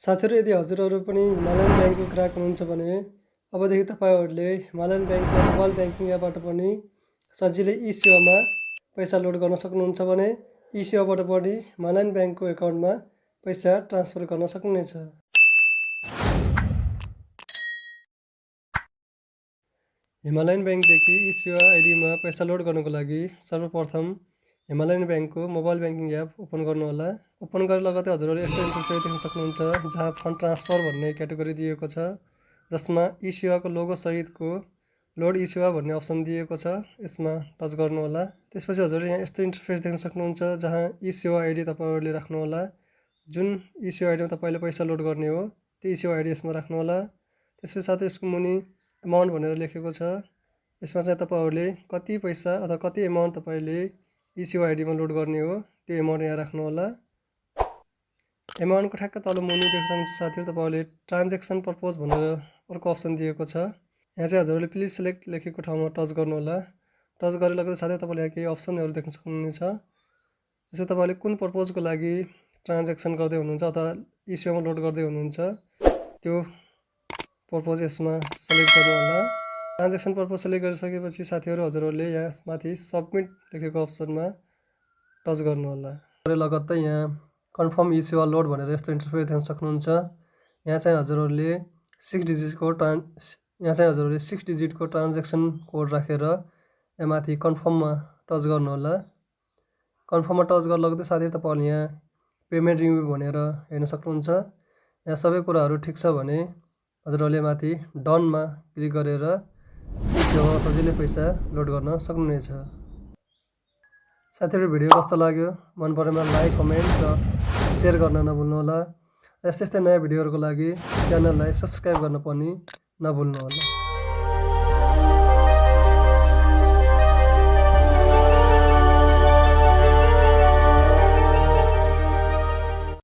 साथीहरू, यदि हजुरहरू पनि हिमालयन ब्याङ्कको ग्राहक हुनुहुन्छ भने अबदेखि तपाईँहरूले हिमालयन ब्याङ्कको मोबाइल ब्याङ्किङ एपबाट पनि सजिलै ई-सेवामा पैसा लोड गर्न सक्नुहुन्छ भने ई-सेवाबाट पनि हिमालयन ब्याङ्कको एकाउन्टमा पैसा ट्रान्सफर गर्न सक्नुहुनेछ। हिमालयन ब्याङ्कदेखि ई-सेवा आइडीमा पैसा लोड गर्नको लागि सर्वप्रथम हिमालयन ब्याङ्कको मोबाइल ब्याङ्किङ एप ओपन गर्नुहोला। ओपन गरेर लगतै हजुरहरूले यस्तो इन्टरफेस देख्न सक्नुहुन्छ जहाँ फन्ड ट्रान्सफर भन्ने क्याटेगोरी दिएको छ, जसमा ई-सेवाको लोगो सहितको लोड ई-सेवा भन्ने अप्सन दिएको छ। यसमा टच गर्नुहोला। त्यसपछि हजुरले यहाँ यस्तो इन्टरफेस देख्न सक्नुहुन्छ जहाँ ई-सेवा आइडी तपाईँहरूले राख्नुहोला। जुन ई-सेवा आइडीमा तपाईँले पैसा लोड गर्ने हो त्यो ई-सेवा आइडी यसमा राख्नुहोला। त्यसपछि साथै यसको मुनि एमाउन्ट भनेर लेखेको छ। यसमा चाहिँ तपाईँहरूले कति पैसा अथवा कति एमाउन्ट तपाईँले ई-सेवा आइडीमा लोड गर्ने हो त्यो एमाउन्ट यहाँ राख्नुहोला। एमाउन्टको ठ्याक्क तल मुनि देख्न सक्नुहुन्छ साथीहरू, तपाईँहरूले ट्रान्जेक्सन पर्पज भनेर अर्को अप्सन दिएको छ। यहाँ चाहिँ हजुरहरूले प्लिज सेलेक्ट लेखेको ठाउँमा टच गर्नुहोला। टच गरेर लगतै साथै तपाईँले यहाँ केही अप्सनहरू देख्न सक्नुहुनेछ। त्यसो तपाईँले कुन पर्पजको लागि ट्रान्जेक्सन गर्दै हुनुहुन्छ अथवा ई-सेवामा लोड गर्दै हुनुहुन्छ त्यो पर्पज यसमा सेलेक्ट गर्नुहोला। ट्रान्जेक्सन पर्पज सेलेक्ट गरिसकेपछि साथीहरू हजुरहरूले यहाँ माथि सबमिट लेखेको अप्सनमा टच गर्नुहोला। लगत्तै यहाँ कन्फर्म ई-सेवा लोड भनेर यस्तो इन्टरफेस देख्न सक्नुहुन्छ। यहाँ चाहिँ हजुरहरूले 6 डिजिटको ट्रान्जेक्सन कोड राखेर यहाँ माथि कन्फर्ममा टच गर्नुहोला। कन्फर्ममा टच गर्न लगतै साथीहरू तपाईँहरूले यहाँ पेमेन्ट रिभ्यू भनेर हेर्न सक्नुहुन्छ। यहाँ सबै कुराहरू ठिक छ भने हजुरहरूले माथि डनमा क्लिक गरेर ई-सेवामा सजिलै पैसा लोड गर्न सक्नुहुनेछ। साथीहरू, भिडियो कस्तो लाग्यो मन परेमा लाइक, कमेन्ट र सेयर गर्न नभुल्नुहोला। यस्तै नयाँ भिडियोहरूको लागि च्यानललाई सब्सक्राइब गर्न पनि नभुल्नुहोला।